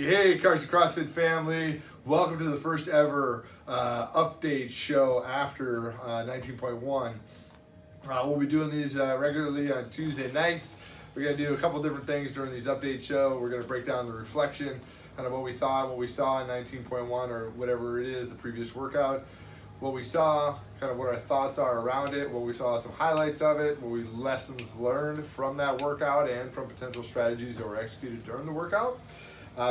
Hey, Carson CrossFit family. Welcome to the first ever update show after 19.1. We'll be doing these regularly on Tuesday nights. We're going to do a couple different things during these update show. We're going to break down the reflection, kind of what we thought, what we saw in 19.1 or whatever it is, the previous workout. What we saw, kind of what our thoughts are around it, what we saw, some highlights of it, what we lessons learned from that workout and from potential strategies that were executed during the workout.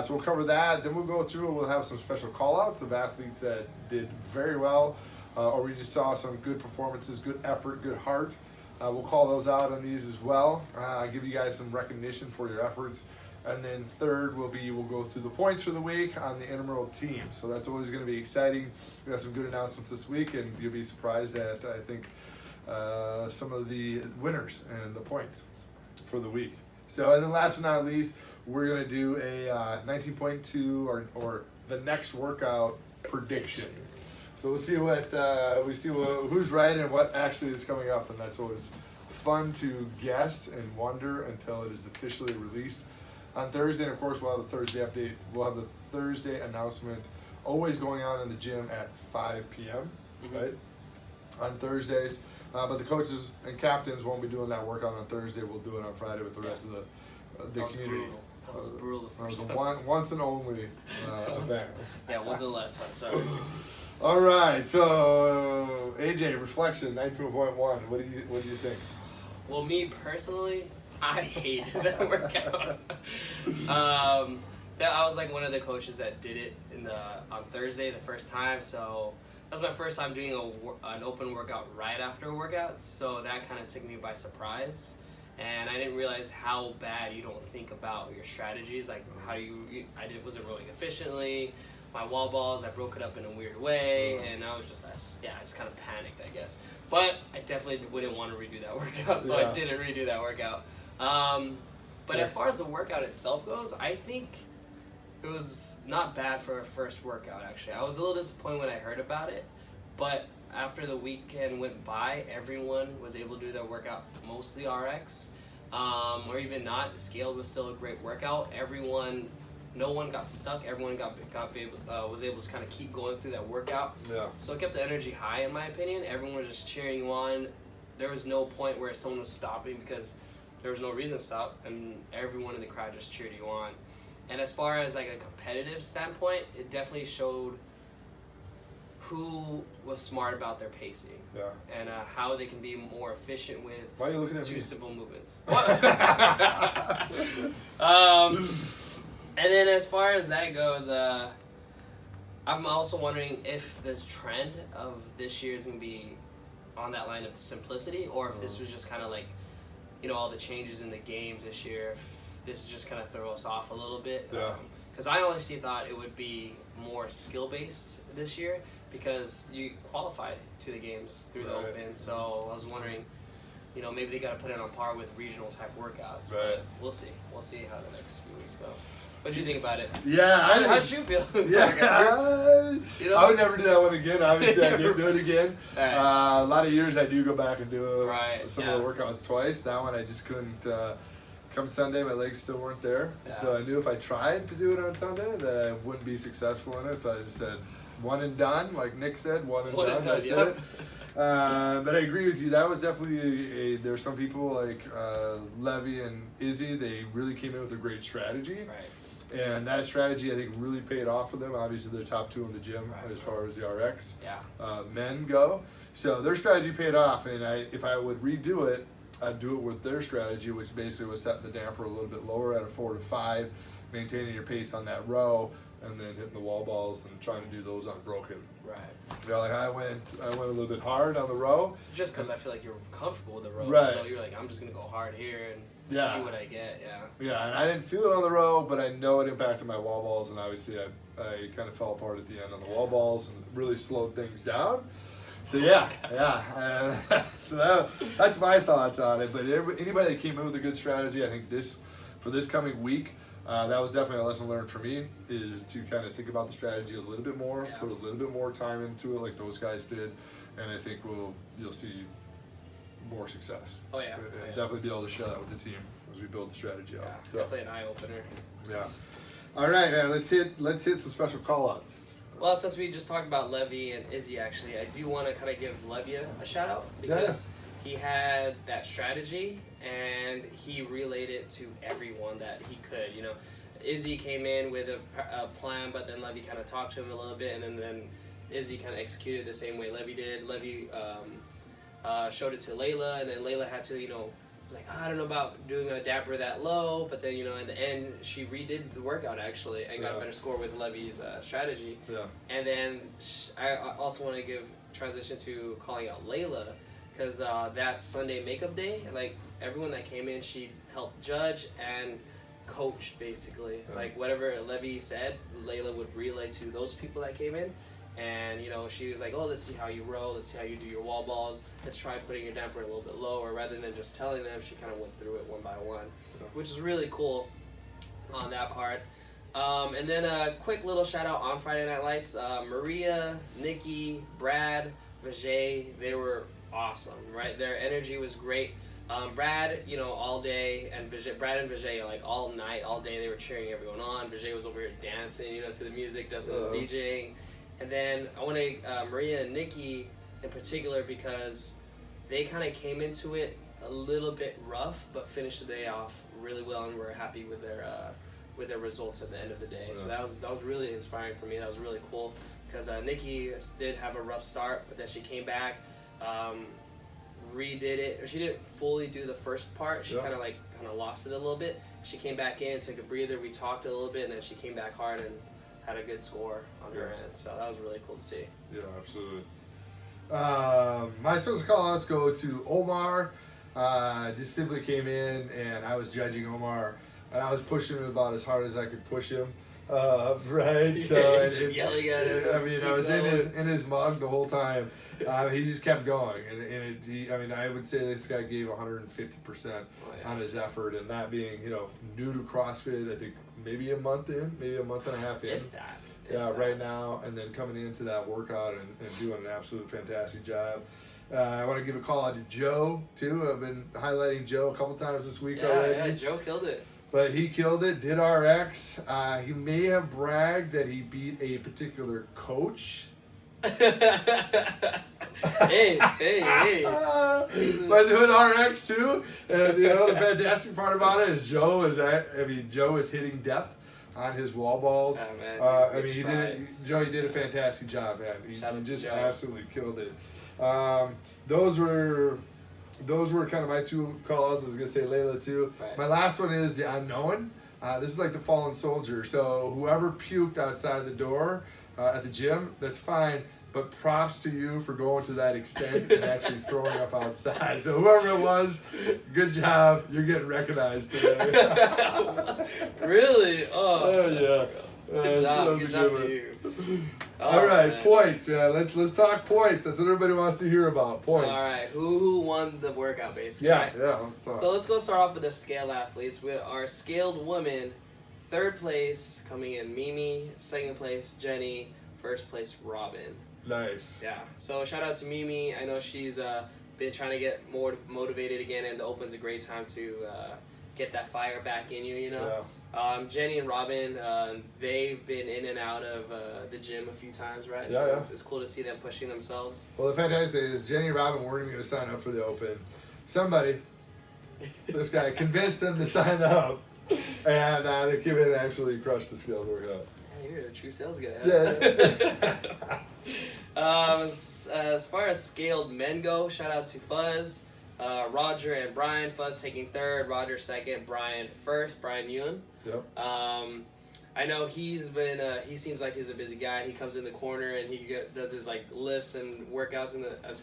So we'll cover that. Then we'll go through and we'll have some special call-outs of athletes that did very well, or we just saw some good performances, good effort, good heart. We'll call those out on these as well. Give you guys some recognition for your efforts. And then third we'll go through the points for the week on the intramural team. So that's always going to be exciting. We have some good announcements this week, and you'll be surprised at, I think, some of the winners and the points for the week. So, and then last but not least, we're going to do a 19.2 or the next workout prediction. So we'll see who's right and what actually is coming up, and that's always fun to guess and wonder until it is officially released on Thursday. And of course, we'll have a Thursday update. We'll have the Thursday announcement always going on in the gym at 5 p.m. Right on Thursdays. But the coaches and captains won't be doing that workout on Thursday. We'll do it on Friday with the rest of the community. That was brutal. That was a once and only event. Yeah, once in a lifetime. Sorry. All right, so AJ, reflection 19.1. What do you think? Well, me personally, I hated that workout. I was like one of the coaches that did it on Thursday the first time, so that was my first time doing an open workout right after a workout, so that kind of took me by surprise. And I didn't realize how bad you don't think about your strategies, like wasn't rowing efficiently. My wall balls, I broke it up in a weird way, and I just kind of panicked, I guess. But I definitely wouldn't want to redo that workout, so I didn't redo that workout. But as far as the workout itself goes, I think it was not bad for a first workout, actually. I was a little disappointed when I heard about it, but after the weekend went by, everyone was able to do their workout, mostly RX, or even not. Scaled was still a great workout. No one got stuck. Everyone was able to kind of keep going through that workout. Yeah. So it kept the energy high, in my opinion. Everyone was just cheering you on. There was no point where someone was stopping because there was no reason to stop, and everyone in the crowd just cheered you on. And as far as like a competitive standpoint, it definitely showed who was smart about their pacing, and how they can be more efficient with Why are you looking at two me? simple movements. And then as far as that goes, I'm also wondering if the trend of this year is going to be on that line of simplicity, or if this was just kind of like, all the changes in the games this year, if this is just kind of throw us off a little bit. Because I honestly thought it would be more skill-based this year, because you qualify to the games through the Open. So I was wondering, maybe they got to put it on par with regional type workouts. But we'll see. We'll see how the next few weeks goes. What did you think about it? Yeah, how'd you feel? I would never do that one again. Obviously, I didn't do it again. Right. A lot of years I do go back and do some of the workouts twice. That one I just couldn't. Come Sunday, my legs still weren't there, so I knew if I tried to do it on Sunday that I wouldn't be successful in it. So I just said one and done, like Nick said, one and done. That's it. But I agree with you. That was definitely there's some people like Levy and Izzy. They really came in with a great strategy. Right. And that strategy, I think, really paid off for them. Obviously, they're top two in the gym as far as the RX men go. So their strategy paid off. And if I would redo it, I'd do it with their strategy, which basically was setting the damper a little bit lower at a 4 to 5, maintaining your pace on that row, and then hitting the wall balls and trying to do those unbroken. Right. Yeah, like I went a little bit hard on the row. Just because I feel like you're comfortable with the row, so you're like, I'm just gonna go hard here and see what I get. Yeah, and I didn't feel it on the row, but I know it impacted my wall balls, and obviously I kind of fell apart at the end on the wall balls and really slowed things down. So so that's my thoughts on it. But anybody that came in with a good strategy, I think for this coming week, that was definitely a lesson learned for me, is to kind of think about the strategy a little bit more, put a little bit more time into it, like those guys did, and I think you'll see more success. Definitely be able to share that with the team as we build the strategy out. So, definitely an eye opener. Yeah. All right, let's hit some special call outs. Well, since we just talked about Levy and Izzy, actually, I do want to kind of give Levy a shout out because he had that strategy and he relayed it to everyone that he could. You know, Izzy came in with a plan, but then Levy kind of talked to him a little bit, and then Izzy kind of executed the same way Levy did. Levy showed it to Layla, and then Layla had to, was like, I don't know about doing a damper that low, but then, in the end, she redid the workout, actually, and got a better score with Levy's strategy. Yeah. And then I also want to transition to calling out Layla, because that Sunday makeup day, like, everyone that came in, she helped judge and coached, basically. Yeah. Like, whatever Levy said, Layla would relay to those people that came in. And, she was like, oh, let's see how you row, let's see how you do your wall balls, let's try putting your damper a little bit lower. Rather than just telling them, she kind of went through it one by one, which is really cool on that part. And then a quick little shout out on Friday Night Lights. Maria, Nikki, Brad, Vijay, they were awesome, right? Their energy was great. Brad, all day, and Brad and Vijay, like, all night, all day, they were cheering everyone on. Vijay was over here dancing, to the music, Dustin was DJing. And then I want to Maria and Nikki in particular, because they kind of came into it a little bit rough, but finished the day off really well, and we're happy with their results at the end of the day. Yeah. So that was really inspiring for me. That was really cool, because Nikki did have a rough start, but then she came back, redid it. Or she didn't fully do the first part. She kind of lost it a little bit. She came back in, took a breather. We talked a little bit, and then she came back hard and had a good score on her end, so that was really cool to see. Yeah, absolutely. My special call-outs go to Omar. Just simply came in, and I was judging Omar, and I was pushing him about as hard as I could push him. Right? So just yelling at him. I mean, I was in his mug the whole time. He just kept going, and I would say this guy gave 150% on his effort, and that being, new to CrossFit, I think maybe a month and a half in. If that. Right now, and then coming into that workout and doing an absolute fantastic job. I want to give a call out to Joe, too. I've been highlighting Joe a couple times this week already. Yeah, Joe killed it. But he killed it, did RX. He may have bragged that he beat a particular coach. hey. By doing RX too, and the fantastic part about it is Joe is hitting depth on his wall balls. Oh, man, he did a fantastic job, man. He just absolutely killed it. Those were kind of my two call-outs. I was gonna say Layla too. Right. My last one is the unknown. This is like the fallen soldier. So whoever puked outside the door at the gym, that's fine. But props to you for going to that extent and actually throwing up outside. So whoever it was, good job. You're getting recognized today. Really? Oh yeah. Good job to you. All right, man. Points. Yeah, let's talk points. That's what everybody wants to hear about. Points. All right, who won the workout, basically? Yeah, right? yeah. Let's talk. So let's go start off with the scaled athletes. With our scaled women, third place coming in Mimi, second place Jenny, first place Robin. Nice. Yeah. So shout out to Mimi. I know she's been trying to get more motivated again, and the Open's a great time to get that fire back in you. Yeah. Jenny and Robin, they've been in and out of the gym a few times, right? Yeah, So it's cool to see them pushing themselves. Well, the fantastic thing is Jenny and Robin weren't going to sign up for the Open. Somebody, this guy, convinced them to sign up, and they came in and actually crushed the scaled workout. Yeah, you're a true sales guy. Huh? Yeah. As far as scaled men go, shout out to Fuzz. Roger and Brian. Fuzz taking third, Roger second, Brian first, Brian Ewan. Yep. I know he's been, he seems like he's a busy guy. He comes in the corner and he does his lifts and workouts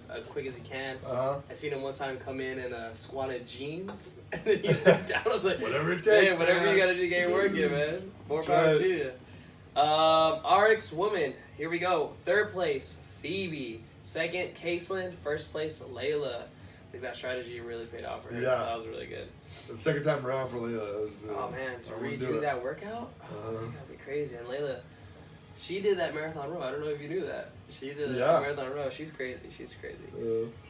as quick as he can. Uh-huh. I seen him one time come in squatted jeans. And then he looked down. I was like, whatever it takes, whatever man. you gotta do to get your work in, man. More power to you. RX woman, here we go. Third place, Phoebe. Second, Kaitlyn. First place, Layla. I think that strategy really paid off for her. Yeah. So that was really good. The second time around for Layla. Was, oh man, to redo that workout? Oh, that'd be crazy. And Layla, she did that marathon row. I don't know if you knew that. She did that marathon row. She's crazy. She's crazy.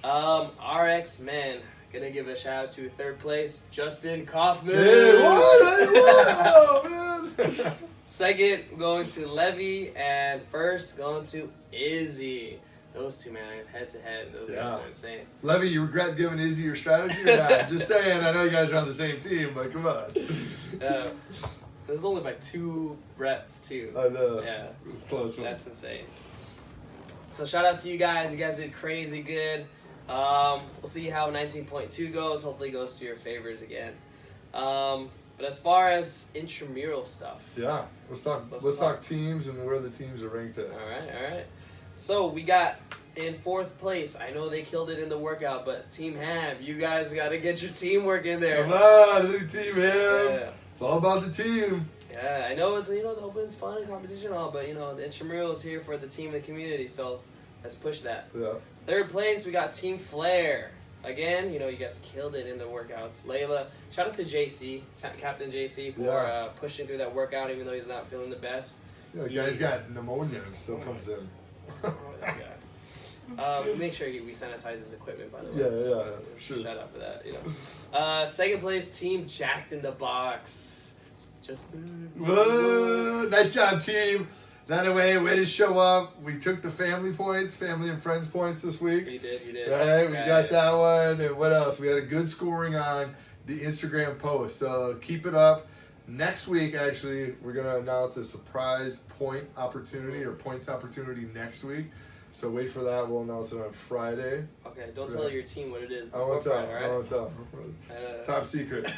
RX man, gonna give a shout out to third place, Justin Kaufman. Hey, what? Oh, man. Second, going to Levy, and first, going to Izzy. Those two, man, head to head. Those guys are insane. Levy, you regret giving Izzy your strategy or not? Just saying, I know you guys are on the same team, but come on. It was only by 2 reps, too. I know. Yeah. It was close. That's insane. So shout out to you guys. You guys did crazy good. We'll see how 19.2 goes. Hopefully it goes to your favors again. But as far as intramural stuff. Yeah. Let's talk teams and where the teams are ranked at. All right. So we got in 4th place. I know they killed it in the workout, but Team Ham, you guys got to get your teamwork in there. Come on, Team Ham. Yeah. It's all about the team. Yeah, I know it's the Open's fun and competition and all, but the intramural is here for the team and the community, so let's push that. Yeah. 3rd place, we got Team Flair. Again, you guys killed it in the workouts. Layla, shout out to JC, Captain JC, for pushing through that workout even though he's not feeling the best. Yeah, the guy's got pneumonia and still comes in. Oh, that guy. Make sure we sanitize his equipment, by the way. Yeah, sure. Shout out for that. 2nd place, Team Jacked in the Box. Whoa, nice job, team. Anyway, way to show up. We took the family and friends points this week. You did. Right, we got that one. And what else? We had a good scoring on the Instagram post. So keep it up. Next week, actually, we're going to announce a surprise points opportunity next week. So wait for that. We'll announce it on Friday. Okay, don't tell your team what it is I before won't Friday, tell. right? I won't tell. Top secret.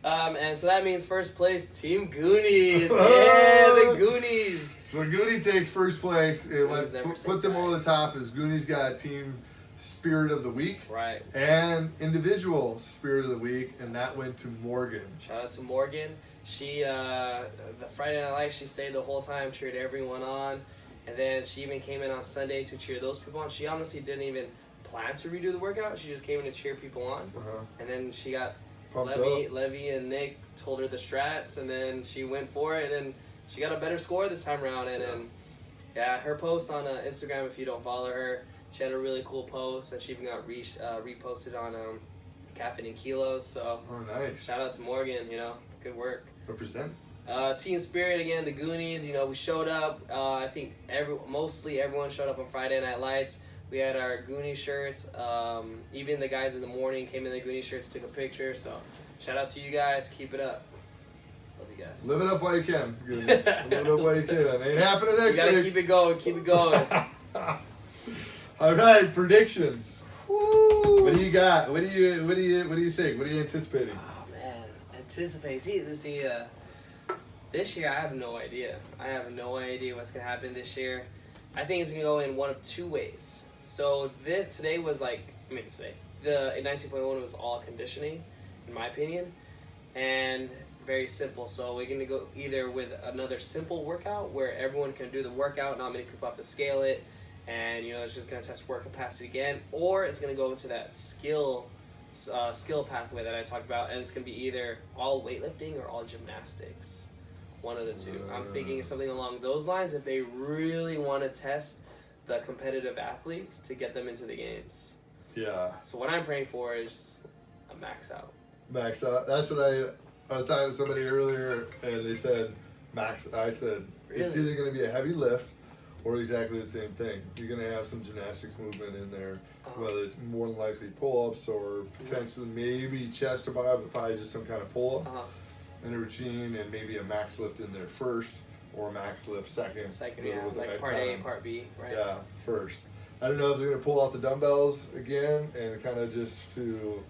And so that means first place, Team Goonies. Yeah, the Goonies. So Goonie takes first place. Put them die. over the top as Goonies got Team Spirit of the Week. Right. And individual Spirit of the Week, and that went to Morgan. Shout out to Morgan. She, the Friday Night Lights, she stayed the whole time, cheered everyone on. And then she even came in on Sunday to cheer those people on. She honestly didn't even plan to redo the workout. She just came in to cheer people on. And then she got Levy and Nick told her the strats, and then she went for it, and she got a better score this time around. And then, her post on Instagram, if you don't follow her, she had a really cool post, and she even got reposted on Caffeine and Kilos. So, nice. Shout out to Morgan. Good work. Represent. Team Spirit again, the Goonies. We showed up. I think mostly everyone showed up on Friday Night Lights. We had our Goonie shirts. Even the guys in the morning came in the Goonie shirts, took a picture. So shout out to you guys. Keep it up. Love you guys. Live it up while you can. Goodness. Live it up while you can. It ain't happening next week. We gotta keep it going. Keep it going. All right, predictions. Woo. What do you got? What do you think? What are you anticipating? Oh man, anticipate. This year, I have no idea. I have no idea what's going to happen this year. I think it's going to go in one of 2 ways. So today was the 19.1 was all conditioning, in my opinion, and very simple. So we're going to go either with another simple workout where everyone can do the workout, not many people have to scale it, and it's just going to test work capacity again, or it's going to go into that skill pathway that I talked about, and it's going to be either all weightlifting or all gymnastics. One of the two. I'm thinking something along those lines if they really want to test the competitive athletes to get them into the games. Yeah. So what I'm praying for is a max out. Max out. That's what I was talking to somebody earlier, and they said max. I said it's either going to be a heavy lift or exactly the same thing. You're going to have some gymnastics movement in there, whether it's more than likely pull-ups or potentially maybe chest or bar, but probably just some kind of pull-up. In a routine, and maybe a max lift in there first, or a max lift second. Like part A, part B, right? Yeah, first. I don't know if they're going to pull out the dumbbells again and kind of just to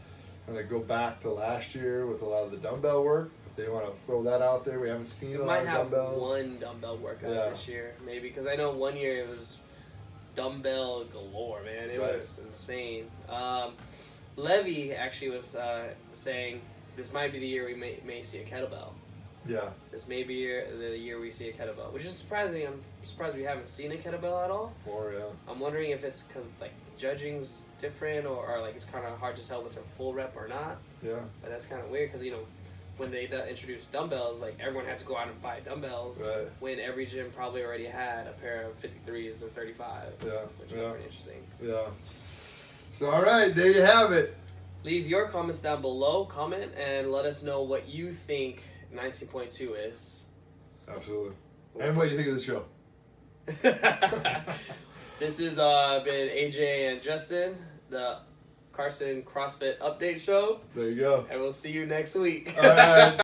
go back to last year with a lot of the dumbbell work. If they want to throw that out there, we haven't seen a lot of dumbbells. Might have one dumbbell workout this year, maybe, because I know one year it was dumbbell galore, man. It was insane. Levy actually was saying this might be the year we may see a kettlebell. Yeah. This may be the year we see a kettlebell, which is surprising. I'm surprised we haven't seen a kettlebell at all. I'm wondering if it's because the judging's different or it's kind of hard to tell what's a full rep or not. Yeah. But that's kind of weird because when they introduced dumbbells, everyone had to go out and buy dumbbells. Right. When every gym probably already had a pair of 53s or 35s. Yeah. Which is pretty interesting. Yeah. So all right, there you have it. Leave your comments down below. Comment and let us know what you think 19.2 is. Absolutely. And what do you think of the show? This has been AJ and Justin, the Carson CrossFit Update Show. There you go. And we'll see you next week. All right.